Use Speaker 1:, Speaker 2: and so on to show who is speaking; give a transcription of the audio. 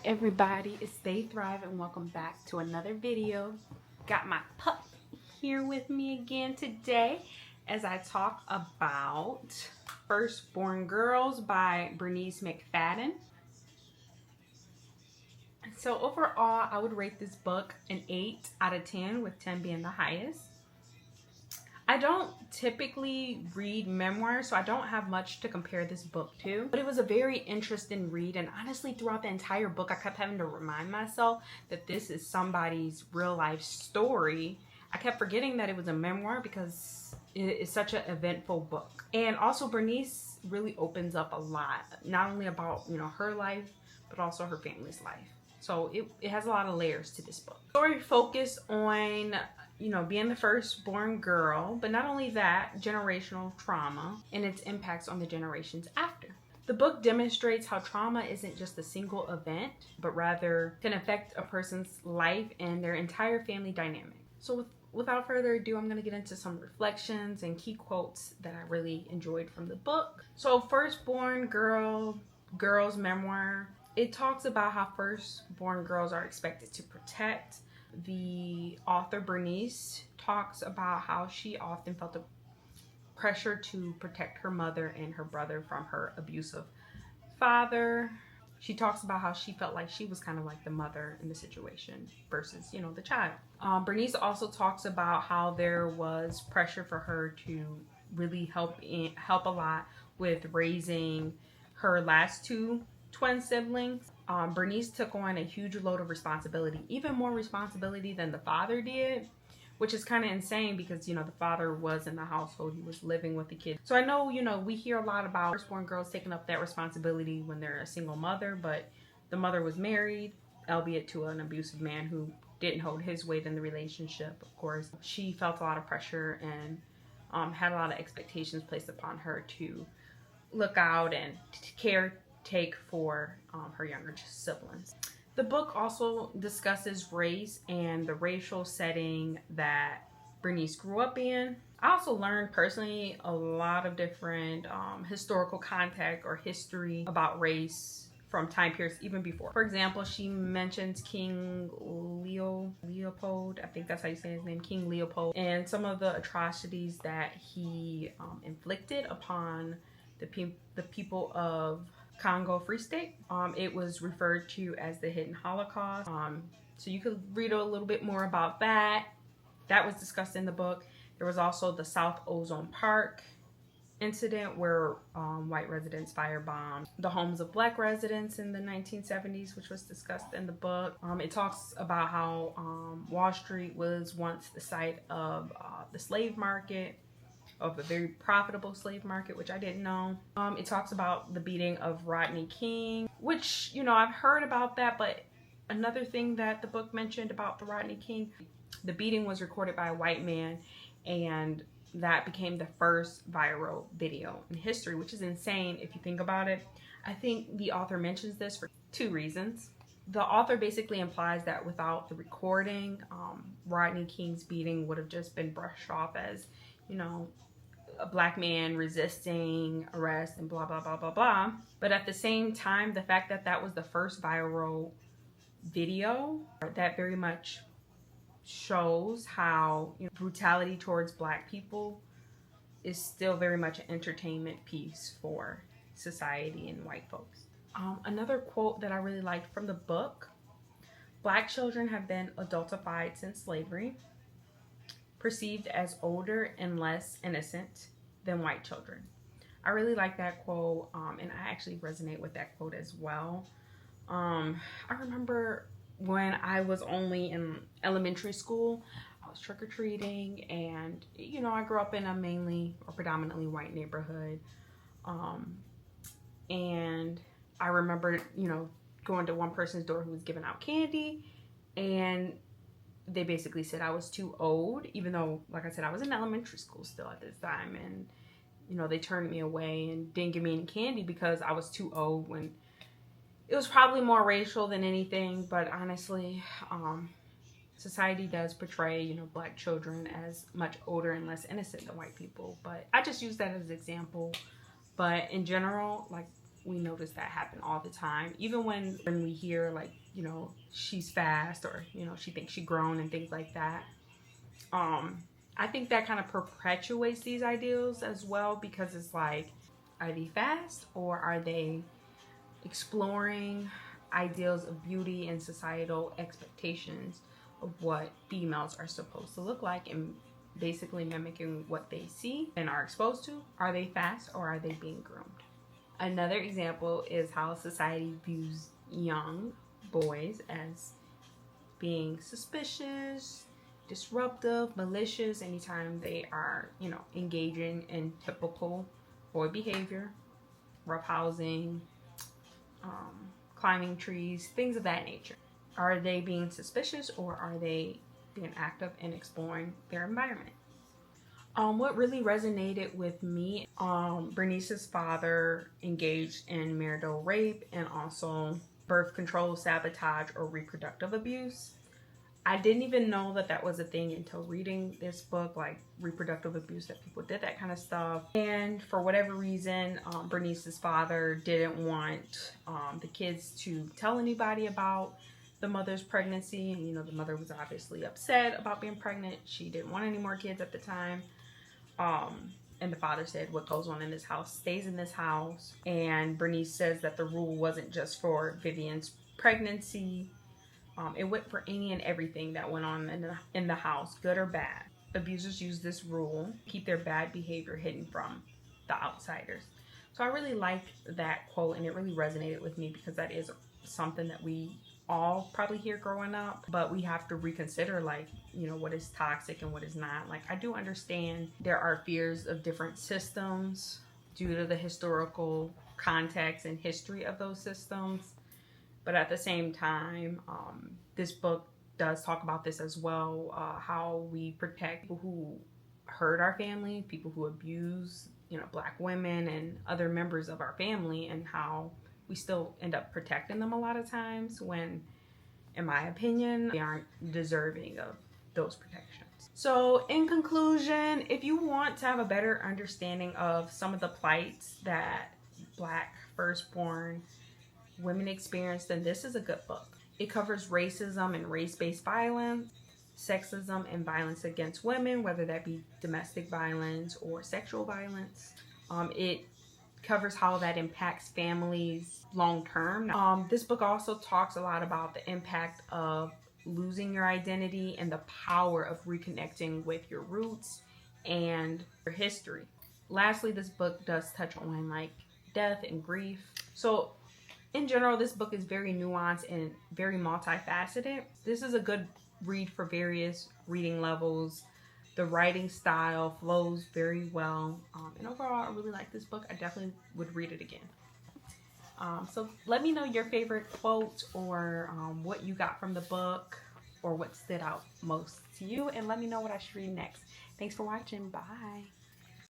Speaker 1: everybody, it's Stay Thrive and welcome back to another video. Got my pup here with me again today as I talk about Firstborn Girls by Bernice McFadden. So overall, I would rate this book an 8 out of 10, with 10 being the highest. I don't typically read memoirs, so I don't have much to compare this book to. But it was a very interesting read, and honestly, throughout the entire book, I kept having to remind myself that this is somebody's real life story. I kept forgetting that it was a memoir because it is such an eventful book. And also, Bernice really opens up a lot, not only about, her life, but also her family's life. So it has a lot of layers to this book. The story focused on being the firstborn girl, but not only that, generational trauma and its impacts on the generations after. The book demonstrates how trauma isn't just a single event, but rather can affect a person's life and their entire family dynamic. So without further ado, I'm going to get into some reflections and key quotes that I really enjoyed from the book. So Firstborn Girls Memoir, it talks about how firstborn girls are expected to protect. The author, Bernice, talks about how she often felt the pressure to protect her mother and her brother from her abusive father. She talks about how she felt like she was kind of like the mother in the situation versus, the child. Bernice also talks about how there was pressure for her to really help a lot with raising her last two twin siblings. Bernice took on a huge load of responsibility, even more responsibility than the father did, which is kind of insane because, the father was in the household. He was living with the kids. So I know, we hear a lot about firstborn girls taking up that responsibility when they're a single mother, but the mother was married, albeit to an abusive man who didn't hold his weight in the relationship, of course. She felt a lot of pressure and had a lot of expectations placed upon her to look out and take for her younger siblings. The book also discusses race and the racial setting that Bernice grew up in. I also learned personally a lot of different historical context or history about race from time periods even before. For example, she mentions King Leopold, I think that's how you say his name, King Leopold, and some of the atrocities that he inflicted upon the people of Congo Free State. It was referred to as the Hidden Holocaust. So you could read a little bit more about that. That was discussed in the book. There was also the South Ozone Park incident where white residents firebombed the homes of black residents in the 1970s, which was discussed in the book. It talks about how Wall Street was once the site of the slave market, of a very profitable slave market, which I didn't know. It talks about the beating of Rodney King, which, I've heard about that, but another thing that the book mentioned about the Rodney King, the beating was recorded by a white man, and that became the first viral video in history, which is insane if you think about it. I think the author mentions this for two reasons. The author basically implies that without the recording, Rodney King's beating would have just been brushed off as, a black man resisting arrest and blah, blah, blah, blah, blah. But at the same time, the fact that that was the first viral video, that very much shows how brutality towards black people is still very much an entertainment piece for society and white folks. Another quote that I really liked from the book: "Black children have been adultified since slavery, perceived as older and less innocent than white children." I really like that quote, and I actually resonate with that quote as well. I remember when I was only in elementary school, I was trick-or-treating, and I grew up in a mainly or predominantly white neighborhood, and I remember going to one person's door who was giving out candy, and they basically said I was too old, even though, like I said, I was in elementary school still at this time. And, they turned me away and didn't give me any candy because I was too old, when it was probably more racial than anything. But honestly, society does portray, black children as much older and less innocent than white people. But I just use that as an example. But in general, like we notice that happen all the time. Even when we hear like, you know, she's fast, or, you know, she thinks she's grown and things like that. I think that kind of perpetuates these ideals as well, because it's like, are they fast, or are they exploring ideals of beauty and societal expectations of what females are supposed to look like, and basically mimicking what they see and are exposed to? Are they fast, or are they being groomed? Another example is how society views young boys as being suspicious, disruptive, malicious anytime they are, you know, engaging in typical boy behavior, roughhousing, climbing trees, things of that nature. Are they being suspicious, or are they being active and exploring their environment? What really resonated with me, Bernice's father engaged in marital rape and also birth control, sabotage, or reproductive abuse. I didn't even know that that was a thing until reading this book, like reproductive abuse, that people did that kind of stuff. And for whatever reason, Bernice's father didn't want the kids to tell anybody about the mother's pregnancy. And, you know, the mother was obviously upset about being pregnant. She didn't want any more kids at the time. And the father said, what goes on in this house stays in this house. And Bernice says that the rule wasn't just for Vivian's pregnancy. It went for any and everything that went on in the house, good or bad. Abusers use this rule to keep their bad behavior hidden from the outsiders. So I really liked that quote, and it really resonated with me, because that is something that we all probably hear growing up, but we have to reconsider, like, you know, what is toxic and what is not. Like, I do understand there are fears of different systems due to the historical context and history of those systems. But at the same time, this book does talk about this as well, how we protect people who hurt our family, people who abuse, you know, Black women and other members of our family, and how we still end up protecting them a lot of times when, in my opinion, they aren't deserving of those protections. So in conclusion, if you want to have a better understanding of some of the plights that Black firstborn women experience, then this is a good book. It covers racism and race-based violence, sexism and violence against women, whether that be domestic violence or sexual violence. It covers how that impacts families long term. This book also talks a lot about the impact of losing your identity and the power of reconnecting with your roots and your history. Lastly, this book does touch on like death and grief. So in general, this book is very nuanced and very multifaceted. This is a good read for various reading levels. The writing style flows very well. And overall, I really like this book. I definitely would read it again. So let me know your favorite quote, or what you got from the book, or what stood out most to you. And let me know what I should read next. Thanks for watching. Bye.